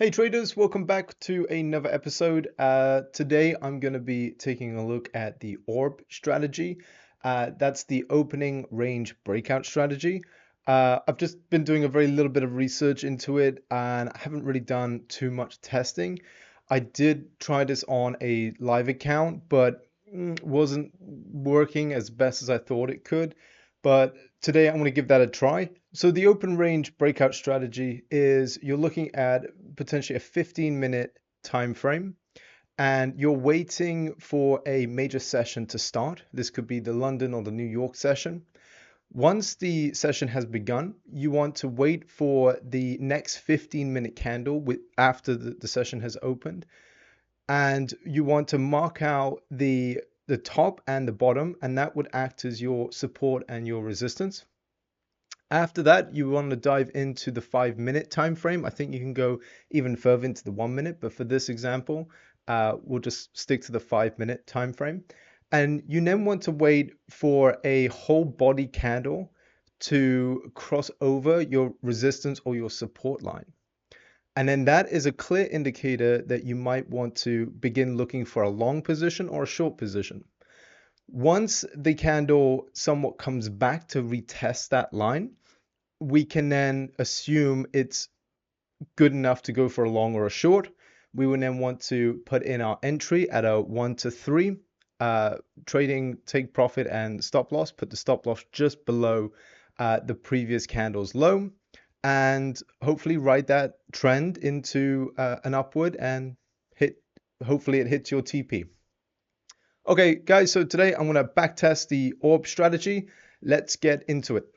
Hey traders, welcome back to another episode. Today I'm going to be taking a look at the ORB strategy. That's the opening range breakout strategy. I've just been doing a very little bit of research into it and I haven't really done too much testing. I did try this on a live account, but wasn't working as best as I thought it could. But today I'm going to give that a try. So the open range breakout strategy is you're looking at potentially a 15-minute time frame and you're waiting for a major session to start. This could be the London or the New York session. Once the session has begun, you want to wait for the next 15-minute candle after the session has opened, and you want to mark out the top and the bottom, and that would act as your support and your resistance. After that, you want to dive into the 5-minute time frame. I think you can go even further into the 1 minute, but for this example, we'll just stick to the 5-minute time frame. And you then want to wait for a whole body candle to cross over your resistance or your support line. And then that is a clear indicator that you might want to begin looking for a long position or a short position. Once the candle somewhat comes back to retest that line, we can then assume it's good enough to go for a long or a short. We would then want to put in our entry at a 1 to 3, trading take profit and stop loss, put the stop loss just below the previous candle's low, and hopefully ride that trend into an upward and hopefully it hits your TP. Okay, guys, so today I'm going to backtest the ORB strategy. Let's get into it.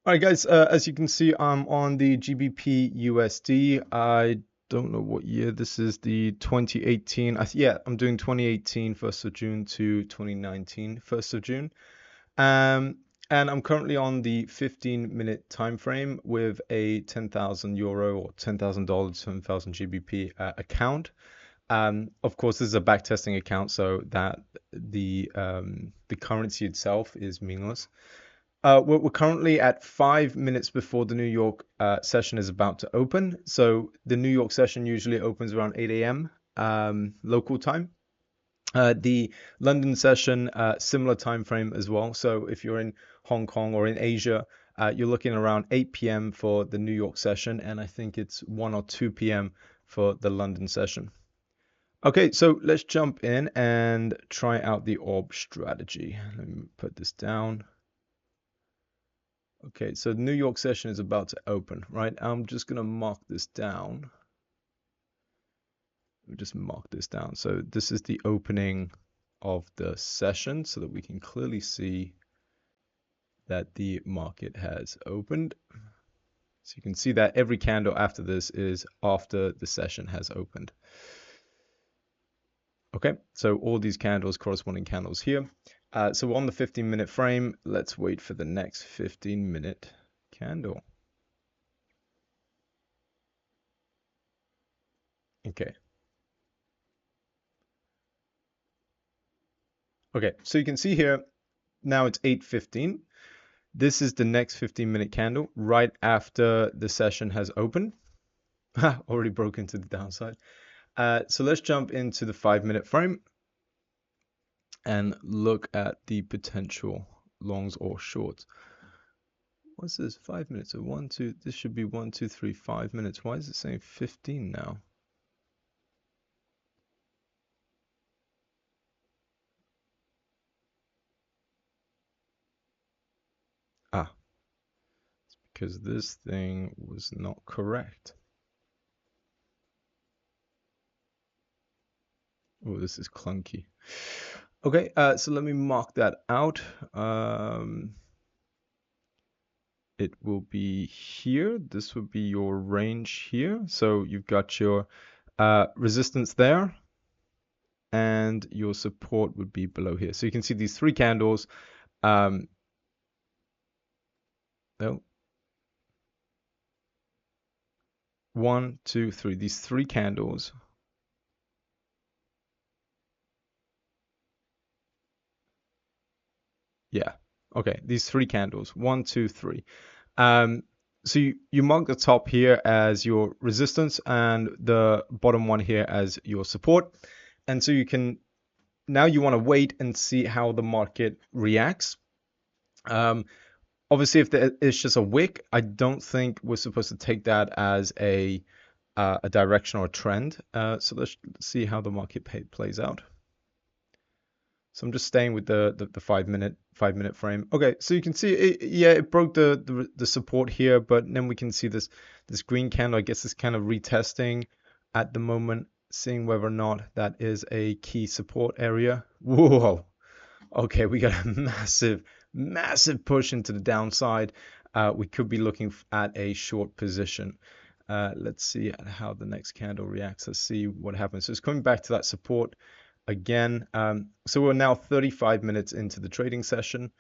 All right, guys, as you can see, I'm on the GBP USD. I don't know what year this is, the 2018. Yeah, I'm doing 2018 1st of June to 2019 1st of June. And I'm currently on the 15-minute time frame with a 10,000 euro or $10,000, 10,000 GBP account. Of course, this is a backtesting account, so that the currency itself is meaningless. We're currently at 5 minutes before the New York session is about to open. So the New York session usually opens around 8 a.m. Local time. The London session, similar time frame as well. So if you're in Hong Kong or in Asia, you're looking around 8 p.m. for the New York session, and I think it's 1 or 2 p.m. for the London session. Okay, so let's jump in and try out the ORB strategy. Let me put this down. Okay, so the New York session is about to open, right? I'm just going to mark this down. We just mark this down. So this is the opening of the session so that we can clearly see that the market has opened. So you can see that every candle after this is after the session has opened. Okay, so all these candles, corresponding candles here. So we're on the 15-minute frame. Let's wait for the next 15-minute candle. Okay. Okay, so you can see here, now it's 8:15. This is the next 15-minute candle right after the session has opened. Already broken to the downside. So let's jump into the 5-minute frame and look at the potential longs or shorts. What's this? 5 minutes. So 1, 2. This should be 1, 2, 3, 5 minutes. Why is it saying 15 now? Ah, it's because this thing was not correct. Oh, this is clunky. Okay, so let me mark that out. It will be here. This would be your range here. So you've got your resistance there, and your support would be below here. So you can see these three candles. No. 1, 2, 3. These three candles. Yeah. Okay. These three candles. 1, 2, 3. so you mark the top here as your resistance and the bottom one here as your support. And so you can, now you want to wait and see how the market reacts. Obviously, if it's just a wick, I don't think we're supposed to take that as a direction or a trend. So let's see how the market plays out. So I'm just staying with the 5 minute frame. Okay, so you can see it, yeah, it broke the support here, but then we can see this green candle. I guess it's kind of retesting at the moment, seeing whether or not that is a key support area. Whoa. Okay, we got a massive push into the downside. We could be looking at a short position. Let's see how the next candle reacts. Let's see what happens. So it's coming back to that support again. So we're now 35 minutes into the trading session.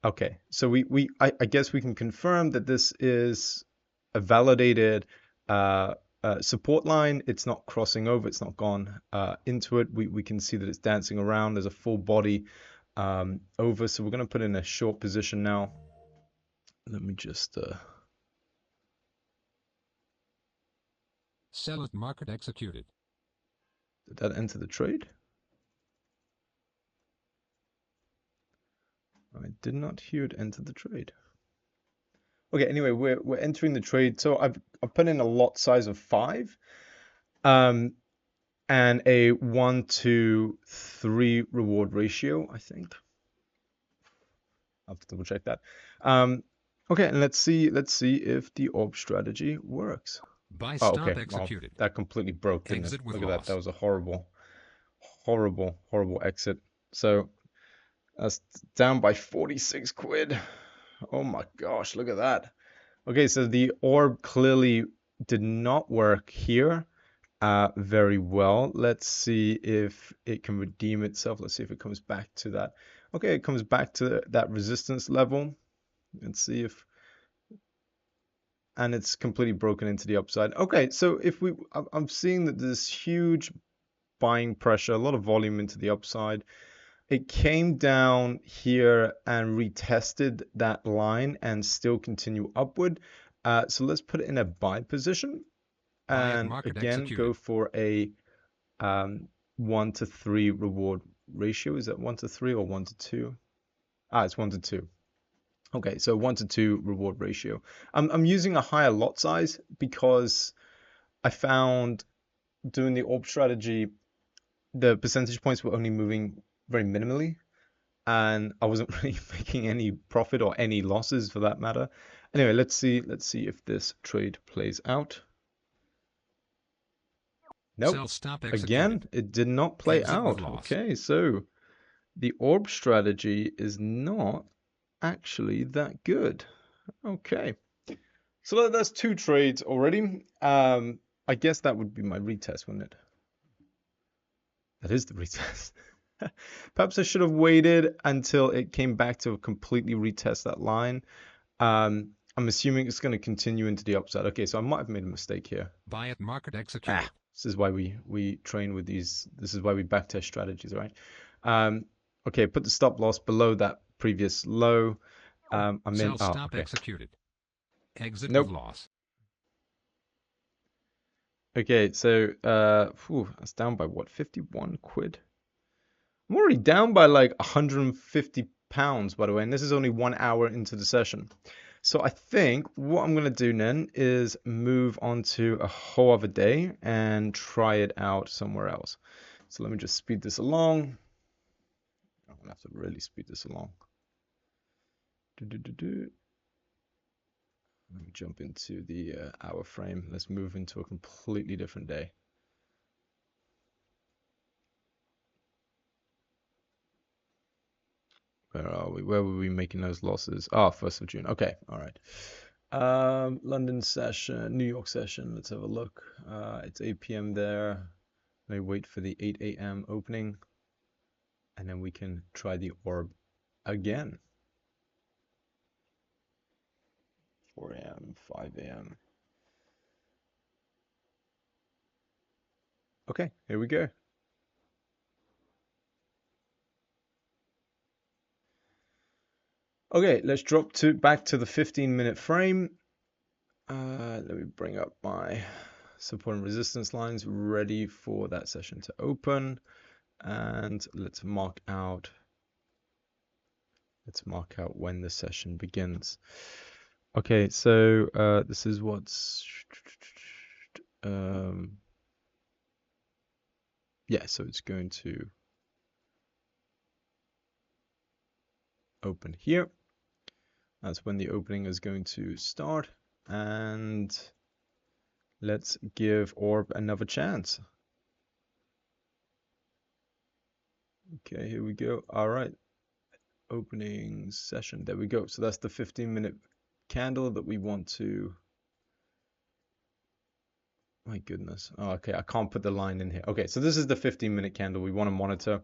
Okay, so I guess we can confirm that this is a validated support line. It's not crossing over. It's not gone into it. We can see that it's dancing around. There's a full body over. So we're going to put in a short position now. Let me just sell at market executed. Did that enter the trade? I did not hear it enter the trade. Okay, anyway, we're entering the trade. So I've put in a lot size of 5, and a 1-to-3 reward ratio, I think. I'll have to double check that. Okay, and let's see if the ORB strategy works. Buy stop executed. Well, that completely broke, didn't it? Look at that. That was a horrible exit. So that's down by 46 quid. Oh my gosh, look at that. Okay, so the ORB clearly did not work here very well. Let's see if it can redeem itself. Let's see if it comes back to that. Okay, it comes back to that resistance level. Let's see if, and it's completely broken into the upside. Okay, so if I'm seeing that there's huge buying pressure, a lot of volume into the upside. It came down here and retested that line and still continue upward. So let's put it in a buy position. And again, go for a 1-to-3 reward ratio. Is that 1-to-3 or 1-to-2? It's 1-to-2. Okay, so 1-to-2 reward ratio. I'm using a higher lot size because I found doing the ORB strategy, the percentage points were only moving very minimally, and I wasn't really making any profit or any losses for that matter. Anyway, let's see if this trade plays out. Nope. Again, it did not play out. Okay, so the ORB strategy is not actually that good. Okay. So that's 2 trades already. I guess that would be my retest, wouldn't it? That is the retest. Perhaps I should have waited until it came back to completely retest that line. I'm assuming it's going to continue into the upside. Okay, so I might have made a mistake here. Buy at market executed. This is why we train with these. This is why we backtest strategies, right? Okay, put the stop loss below that previous low. I'm in. Stop executed. Exit with loss. Okay, so that's down by what, 51 quid? I'm already down by like 150 pounds, by the way, and this is only 1 hour into the session. So I think what I'm going to do then is move on to a whole other day and try it out somewhere else. So let me just speed this along. I'm going to have to really speed this along. Let me jump into the hour frame. Let's move into a completely different day. Where are we? Where were we making those losses? 1st of June. Okay, all right. London session, New York session. Let's have a look. It's 8 p.m. there. Let me wait for the 8 a.m. opening, and then we can try the ORB again. 4 a.m., 5 a.m. Okay, here we go. Okay, let's drop back to the 15-minute frame. Let me bring up my support and resistance lines ready for that session to open, and let's mark out when the session begins. Okay, so this is what's yeah, so it's going to open here. That's when the opening is going to start, and let's give Orb another chance. Okay, here we go. All right, opening session. There we go. So that's the 15-minute candle that we want to. My goodness. Oh, okay, I can't put the line in here. Okay, so this is the 15-minute candle we want to monitor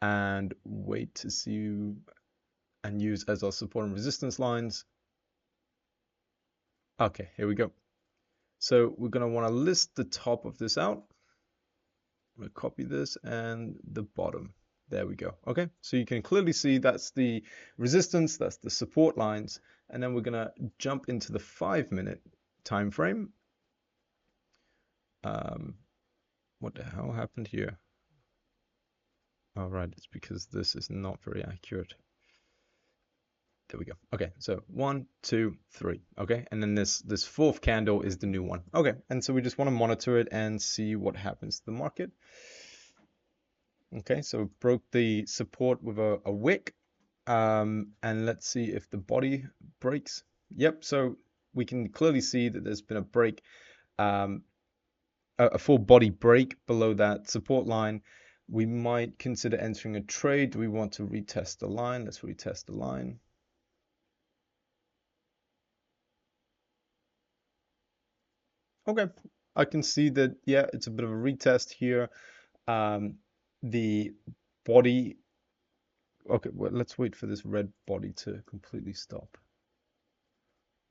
and wait to see and use as our support and resistance lines. Okay, here we go. So we're going to want to list the top of this out. I'm going to copy this and the bottom. There we go. Okay, so you can clearly see that's the resistance, that's the support lines, and then we're going to jump into the 5-minute time frame. What the hell happened here? All right, it's because this is not very accurate. There we go. Okay, so 1, 2, 3. Okay, and then this fourth candle is the new one. Okay, and so we just want to monitor it and see what happens to the market. Okay, so it broke the support with a wick, and let's see if the body breaks. Yep, so we can clearly see that there's been a break, a full body break below that support line. We might consider entering a trade. Do we want to retest the line? Let's retest the line. Okay, I can see that, yeah, it's a bit of a retest here. The body, okay, well, let's wait for this red body to completely stop.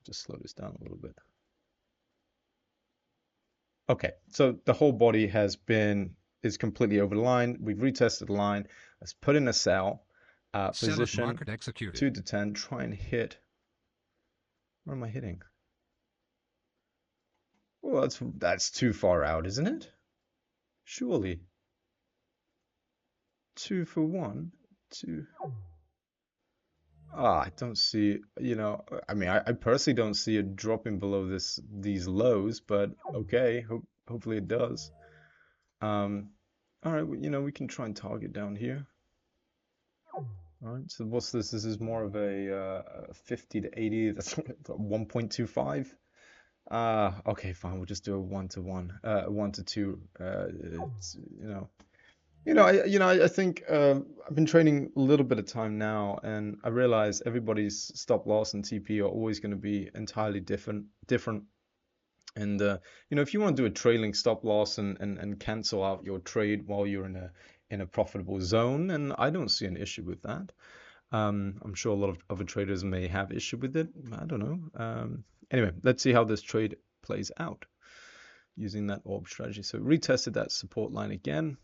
Just slow this down a little bit. Okay, so the whole body is completely over the line. We've retested the line. Let's put in a sell position market executed. 2 to 10. Try and hit. Where am I hitting? Well, that's too far out, isn't it? Surely. 2 for 1. 2. I don't see, I mean, I personally don't see it dropping below these lows, but okay, hopefully it does. All right, we can try and target down here. All right, so what's this? This is more of a 50 to 80. That's 1.25. Okay, fine. We'll just do a 1 to 1, 1 to 2. It's, I think I've been training a little bit of time now, and I realize everybody's stop loss and TP are always going to be entirely different. And if you want to do a trailing stop loss and cancel out your trade while you're in a profitable zone, and I don't see an issue with that. I'm sure a lot of other traders may have issue with it. I don't know. Anyway, let's see how this trade plays out using that orb strategy. So retested that support line again.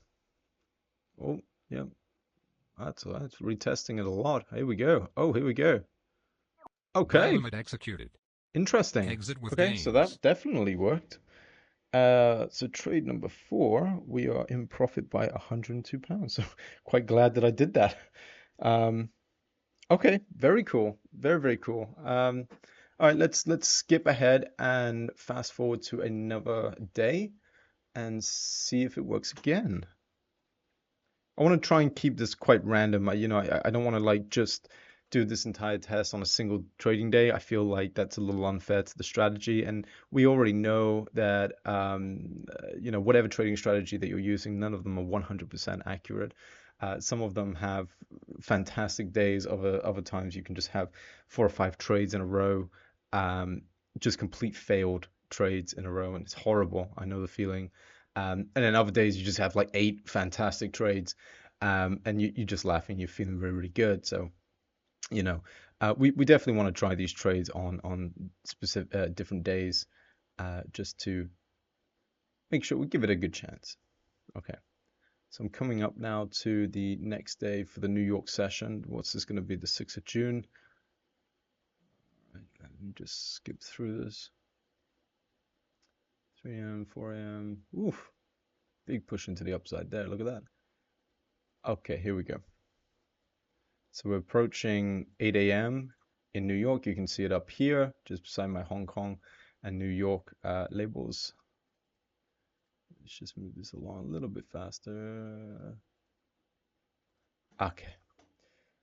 Oh, yeah. That's retesting it a lot. Here we go. Oh, here we go. Okay. Limit executed. Interesting. Exit with Okay, so gains. that definitely worked. So trade number 4, we are in profit by £102. So quite glad that I did that. Okay, very cool. Very, very cool. All right, let's skip ahead and fast forward to another day and see if it works again. I want to try and keep this quite random. I don't want to like just do this entire test on a single trading day. I feel like that's a little unfair to the strategy, and we already know that whatever trading strategy that you're using, none of them are 100% accurate. Some of them have fantastic days. Other times you can just have 4 or 5 trades in a row, just complete failed trades in a row, and it's horrible. I know the feeling. And then other days you just have like 8 fantastic trades, and you're just laughing. You're feeling really, really good. So, we definitely want to try these trades on specific different days, just to make sure we give it a good chance. Okay. So I'm coming up now to the next day for the New York session. What's this going to be? The 6th of June. Right, let me just skip through this. 3 a.m., 4 a.m. Oof, big push into the upside there. Look at that. Okay, here we go. So we're approaching 8 a.m. in New York. You can see it up here, just beside my Hong Kong and New York labels. Let's just move this along a little bit faster. Okay.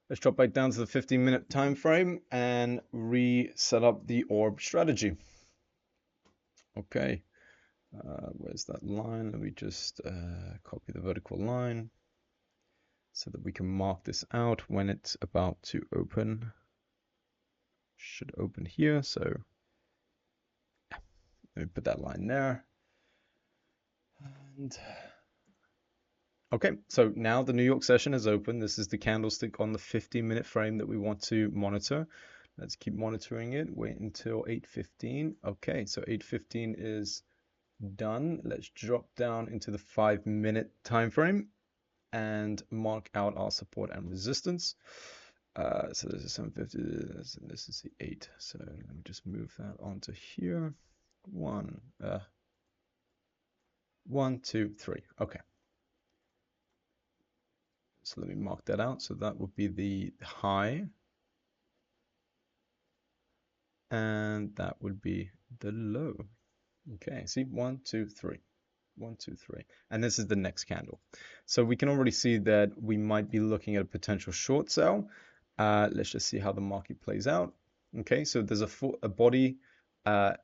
Let's drop back down to the 15-minute time frame and reset up the orb strategy. Okay. Where's that line? Let me just copy the vertical line so that we can mark this out when it's about to open. Should open here, so let me put that line there. And okay, so now the New York session is open. This is the candlestick on the 15-minute frame that we want to monitor. Let's keep monitoring it. Wait until 8:15. Okay, so 8:15 is done. Let's drop down into the 5-minute time frame and mark out our support and resistance. So this is 750. This is the 8. So let me just move that onto here. 1, 2, 3. Okay. So let me mark that out. So that would be the high. And that would be the low. Okay, see, 1, 2, 3. 1, 2, 3. And this is the next candle. So we can already see that we might be looking at a potential short sell. Let's just see how the market plays out. Okay, so there's a body. The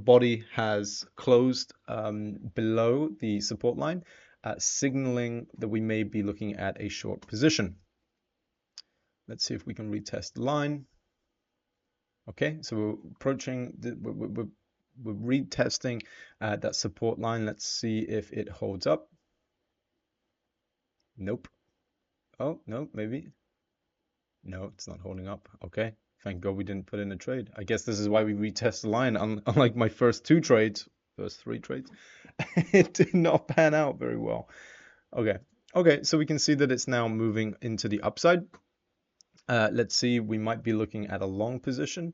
body has closed below the support line, signaling that we may be looking at a short position. Let's see if we can retest the line. Okay, so we're approaching, we're retesting that support line. Let's see if it holds up. Nope. Oh, no, maybe. No, it's not holding up. Okay, thank God we didn't put in a trade. I guess this is why we retest the line. Unlike my first 3 trades, it did not pan out very well. Okay, so we can see that it's now moving into the upside. Let's see, we might be looking at a long position.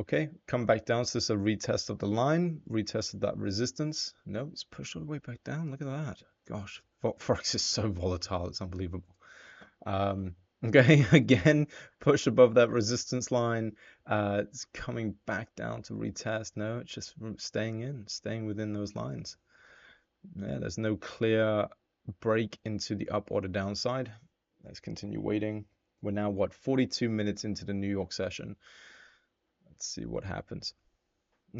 Okay, come back down. So this is a retest of the line, retest of that resistance. No, it's pushed all the way back down. Look at that. Gosh, Forex is so volatile. It's unbelievable. Okay, again, push above that resistance line. It's coming back down to retest. No, it's just staying within those lines. Yeah, there's no clear break into the up or the downside. Let's continue waiting. We're now, what, 42 minutes into the New York session. Let's see what happens.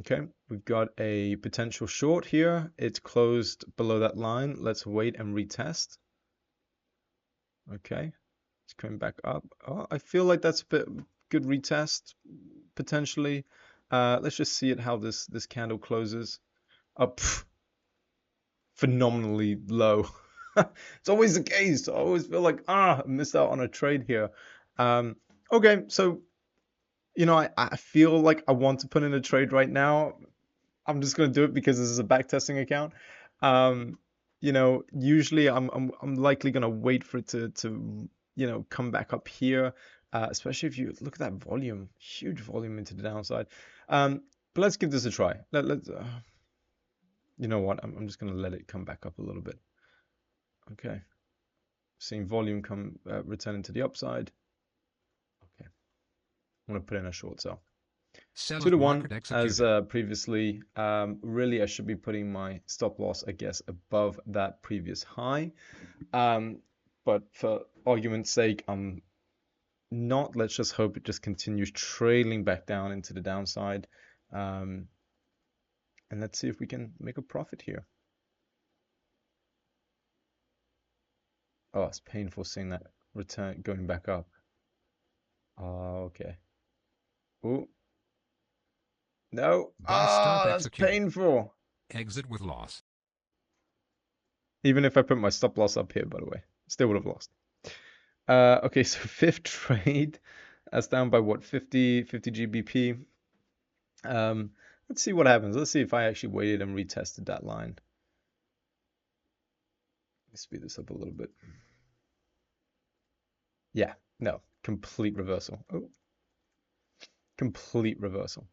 Okay, we've got a potential short here. It's closed below that line. Let's wait and retest. Okay, it's coming back up. Oh, I feel like that's a bit good retest potentially. Let's just see it how this candle closes. Up phenomenally low. It's always the case. I always feel like I missed out on a trade here. Okay, so you know, I feel like I want to put in a trade right now. I'm just gonna do it because this is a backtesting account. You know, usually I'm likely gonna wait for it to you know, come back up here, especially if you look at that volume, huge volume into the downside. But let's give this a try. Let's you know what? I'm just gonna let it come back up a little bit. Okay, seeing volume come returning to the upside. Okay, I'm gonna put in a short sell. 2 to 1 as previously. Really, I should be putting my stop loss, I guess, above that previous high. But for argument's sake, I'm not. Let's just hope it just continues trailing back down into the downside. And let's see if we can make a profit here. Oh, it's painful seeing that return going back up. Oh, okay. Oh, no. Ah, that's painful. Exit with loss. Even if I put my stop loss up here, by the way, still would have lost. Okay, so 5th trade. That's down by what, 50 GBP. Let's see what happens. Let's see if I actually waited and retested that line. Let me speed this up a little bit. Yeah, no, complete reversal. Oh, complete reversal.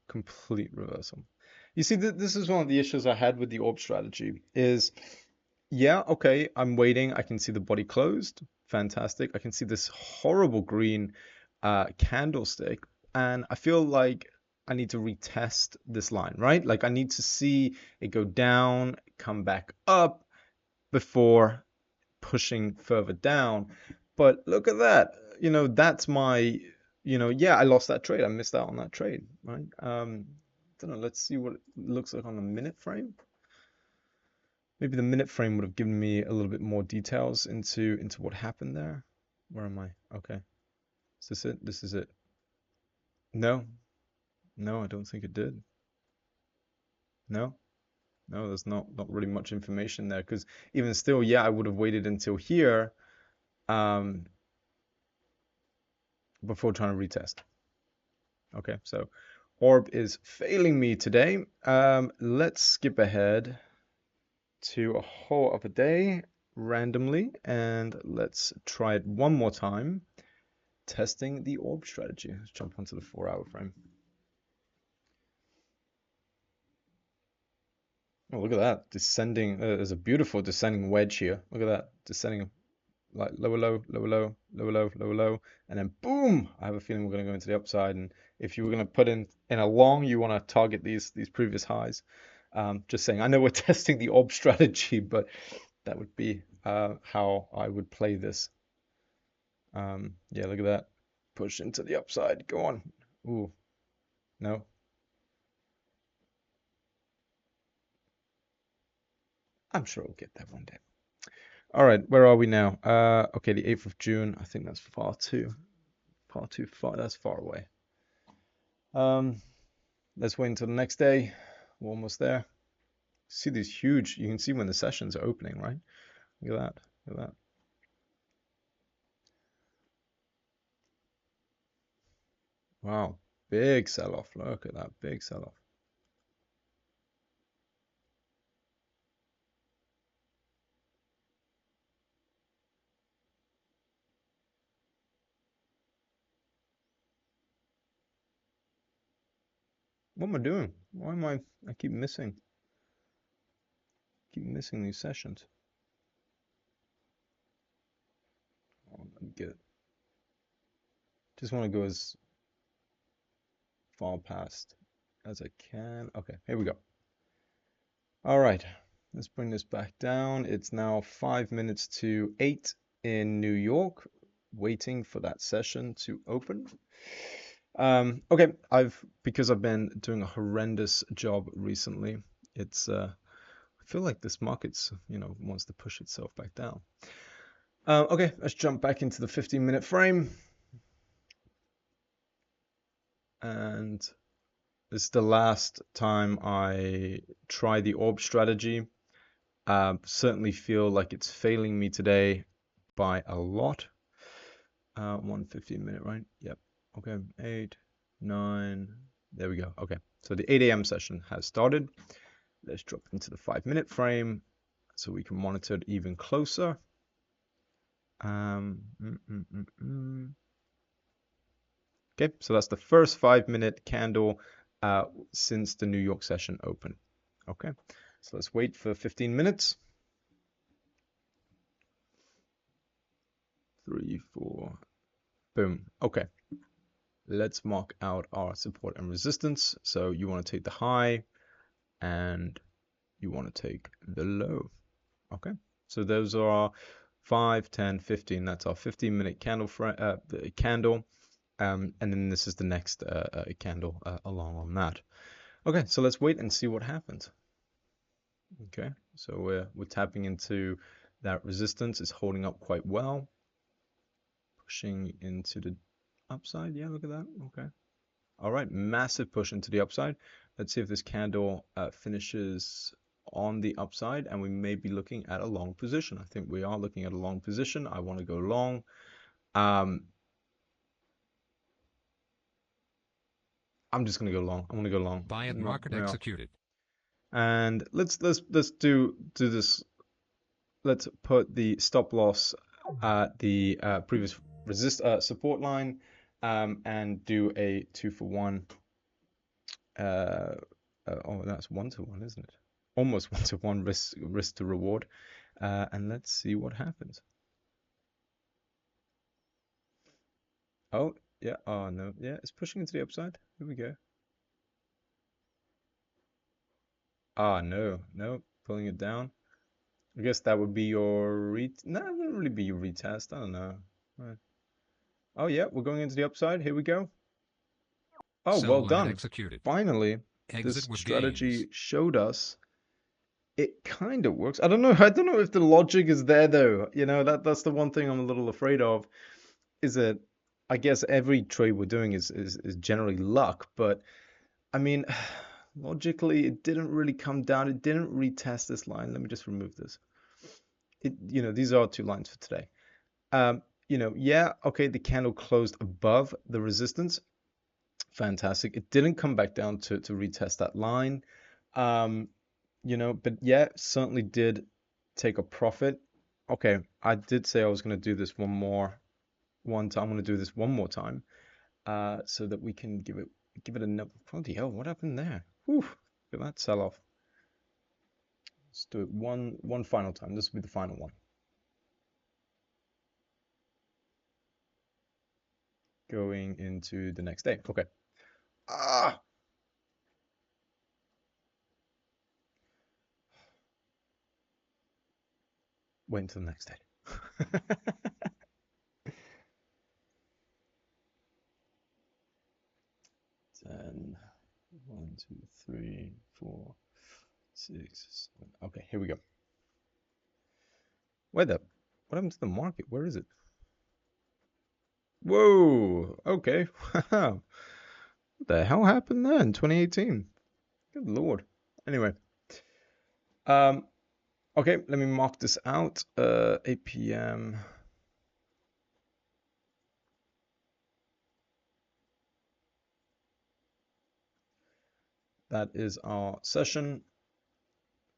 You see, this is one of the issues I had with the orb strategy is, yeah, okay, I'm waiting. I can see the body closed. Fantastic. I can see this horrible green candlestick, and I feel like I need to retest this line, right? Like I need to see it go down, come back up before pushing further down. But look at that. That's my, yeah, I lost that trade. I missed out on that trade, right? Don't know. Let's see what it looks like on the minute frame. Maybe the minute frame would have given me a little bit more details into what happened there. Where am I? Okay. Is this it? This is it. No, no, I don't think it did. No, no, there's not really much information there because even still, yeah, I would have waited until here um, before trying to retest. Okay, so Orb is failing me today. Let's skip ahead to a whole other day randomly and let's try it one more time. Testing the orb strategy. Let's jump onto the 4-hour frame. Oh, look at that. Descending. There's a beautiful descending wedge here. Look at that. Descending like lower low, lower low, lower low, lower low, and then boom! I have a feeling we're going to go into the upside. And if you were going to put in a long, you want to target these previous highs. Just saying. I know we're testing the orb strategy, but that would be how I would play this. Yeah, look at that. Push into the upside. Go on. Ooh, no. I'm sure we'll get there one day. All right, where are we now? Okay, the 8th of June. I think that's far too far. That's far away. Um, let's wait until the next day. We're almost there. See these huge, you can see when the sessions are opening, right? Look at that. Look at that. Wow, big sell-off. Look at that big sell-off. What am I doing? Why am I keep missing these sessions? Oh, let me get just want to go as far past as I can. Okay, here we go. All right, let's bring this back down. It's now 5 minutes to 8 in New York, waiting for that session to open. Okay, because I've been doing a horrendous job recently. I feel like this market's, wants to push itself back down. Okay, let's jump back into the 15-minute frame. And this is the last time I try the orb strategy. Certainly feel like it's failing me today by a lot. 1:15 minute, right? Yep. Okay, 8, 9. There we go. Okay, so the 8 a.m. session has started. Let's drop into the 5-minute frame so we can monitor it even closer. Okay, so that's the first 5-minute candle since the New York session opened. Okay, so let's wait for 15 minutes. 3, 4, boom. Okay, let's mark out our support and resistance. So you want to take the high and you want to take the low. Okay, so those are 5, 10, 15. That's our 15-minute candle. And then this is the next candle along on that. Okay, so let's wait and see what happens. Okay, so we're tapping into that resistance. It's holding up quite well. Pushing into the upside. Yeah, look at that. Okay. All right, massive push into the upside. Let's see if this candle finishes on the upside, and we may be looking at a long position. I think we are looking at a long position. I want to go long. I'm just gonna go long. I'm gonna go long. Buy at market executed. And let's do this. Let's put the stop loss at the previous support line, and do a 2-for-1 Oh, that's 1-to-1, isn't it? Almost 1-to-1 risk to reward. And let's see what happens. Oh, yeah. Oh, no. Yeah, it's pushing into the upside. Here we go. Ah, no. No. Pulling it down. I guess that would be your No, it wouldn't really be your retest. I don't know. Right. Oh, yeah. We're going into the upside. Here we go. Oh, Sell well limit done. executed. Finally, Exit this with gains. strategy showed us it kind of works. I don't know. I don't know if the logic is there though. You know, that's the one thing I'm a little afraid of. Is that I guess every trade we're doing is generally luck, but I mean, logically, it didn't really come down. It didn't retest this line. Let me just remove this. These are 2 lines for today. Yeah, okay, the candle closed above the resistance. Fantastic. It didn't come back down to retest that line. Um, but yeah, certainly did take a profit. Okay, I did say I was going to do this one time. I'm going to do this one more time, so that we can give it another. Bloody hell, what happened there? Whew, look at that sell off. Let's do it one final time. This will be the final one. Going into the next day. Okay. Ah, wait until the next day. 10, 1, 2, 3, 4, 6, 7. Okay, here we go. What happened to the market? Where is it? Whoa, okay. What the hell happened there in 2018? Good Lord. Anyway, um, okay, let me mark this out. 8 p.m. That is our session.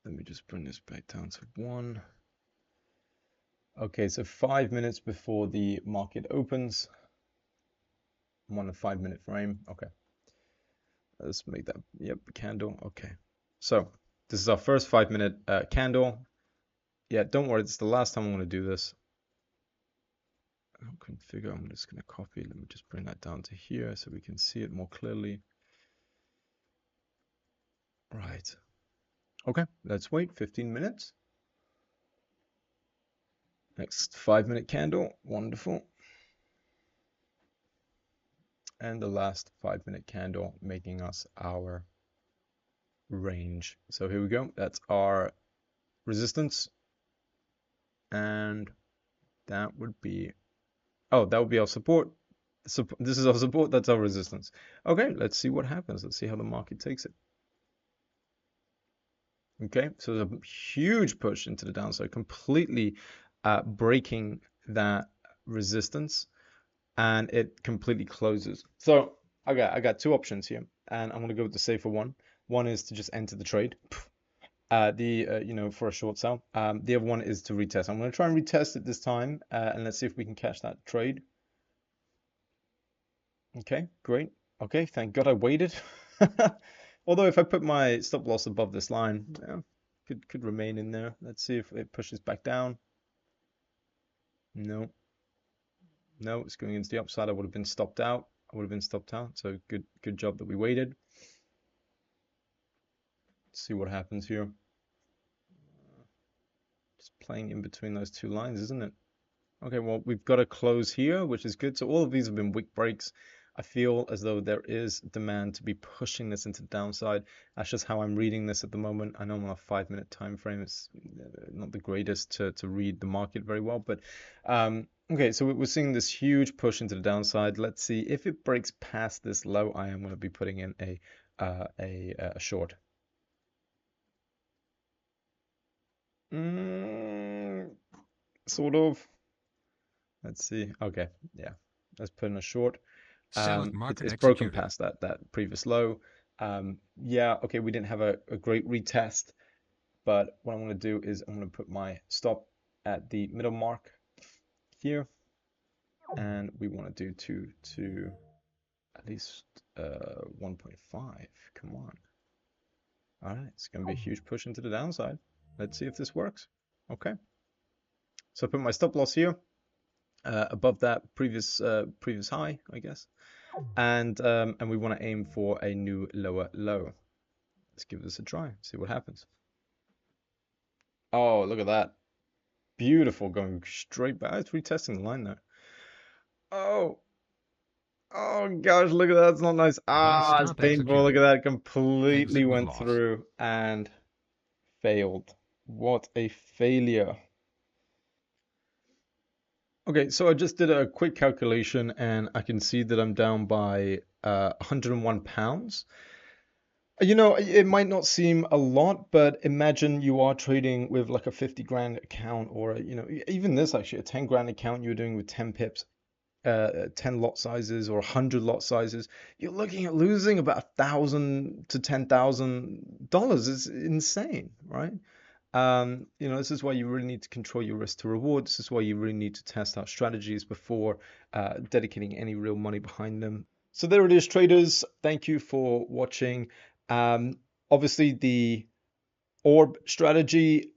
Let me just bring this back down to 1. Okay, so 5 minutes before the market opens. I'm on a 5-minute frame. Okay. Let's make that, yep, candle. Okay. So this is our first 5-minute candle. Yeah, don't worry, it's the last time I'm going to do this. Configure, I'm just going to copy. Let me just bring that down to here so we can see it more clearly. Right. Okay, let's wait 15 minutes. Next 5-minute candle. Wonderful. And the last 5-minute candle making us our range. So here we go. That's our resistance. And that would be, oh, that would be our support. So this is our support, that's our resistance. Okay, let's see what happens. Let's see how the market takes it. Okay, so there's a huge push into the downside, completely breaking that resistance, and it completely closes. So I got 2 options here, and I'm gonna go with the safer one. One is to just enter the trade, for a short sell. The other one is to retest. I'm gonna try and retest it this time, and let's see if we can catch that trade. Okay, great. Okay, thank God I waited. Although if I put my stop loss above this line, yeah, could remain in there. Let's see if it pushes back down. No, no, it's going into the upside. I would have been stopped out. I would have been stopped out. So good job that we waited. Let's see what happens here. Just playing in between those 2 lines, isn't it? Okay, well, we've got a close here, which is good. So all of these have been wick breaks. I feel as though there is demand to be pushing this into the downside. That's just how I'm reading this at the moment. I know I'm on a 5-minute time frame. It's not the greatest to read the market very well, but okay, so we're seeing this huge push into the downside. Let's see if it breaks past this low. I am going to be putting in a short. Sort of. Let's see. Okay, yeah, let's put in a short. Sell at market It's broken executed. past that previous low. Yeah, okay, we didn't have a great retest, but what I'm going to do is I'm going to put my stop at the middle mark here, and we want to do to at least 1.5. Come on. All right, it's going to be a huge push into the downside. Let's see if this works. Okay, so I put my stop loss here, above that previous high, I guess, and we want to aim for a new lower low. Let's give this a try, see what happens. Oh, look at that. Beautiful, going straight back. It's retesting the line there. Oh, oh gosh, look at that. It's not nice. Ah, it's Stop painful. Look executed. at that. Completely Exit with went loss. through and failed. What a failure. Okay, so I just did a quick calculation and I can see that I'm down by 101 pounds. You know, it might not seem a lot, but imagine you are trading with like a 50 grand account or, even this actually, a 10 grand account you're doing with 10 pips, 10 lot sizes or 100 lot sizes. You're looking at losing about $1,000 to $10,000. It's insane, right? This is why you really need to control your risk to reward. This is why you really need to test out strategies before dedicating any real money behind them. So there it is, traders. Thank you for watching. Obviously, the orb strategy,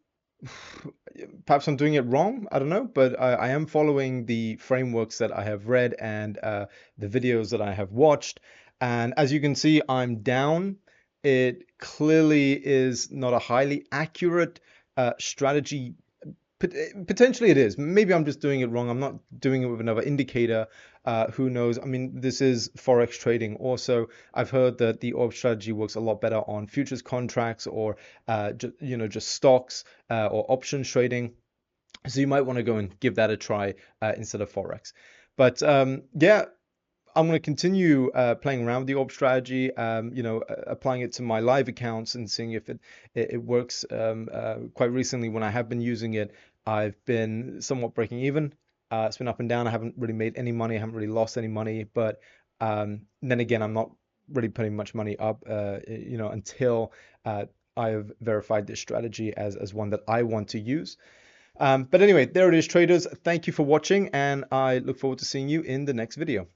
perhaps I'm doing it wrong. I don't know, but I am following the frameworks that I have read and the videos that I have watched. And as you can see, I'm down. It clearly is not a highly accurate strategy. Potentially it is. Maybe I'm just doing it wrong. I'm not doing it with another indicator. Who knows? I mean, this is Forex trading. Also, I've heard that the orb strategy works a lot better on futures contracts or just stocks or options trading. So you might want to go and give that a try instead of Forex. But yeah, I'm going to continue playing around with the orb strategy, applying it to my live accounts and seeing if it works. Quite recently, when I have been using it, I've been somewhat breaking even. It's been up and down. I haven't really made any money. I haven't really lost any money. But then again, I'm not really putting much money up, until I have verified this strategy as one that I want to use. But anyway, there it is, traders. Thank you for watching, and I look forward to seeing you in the next video.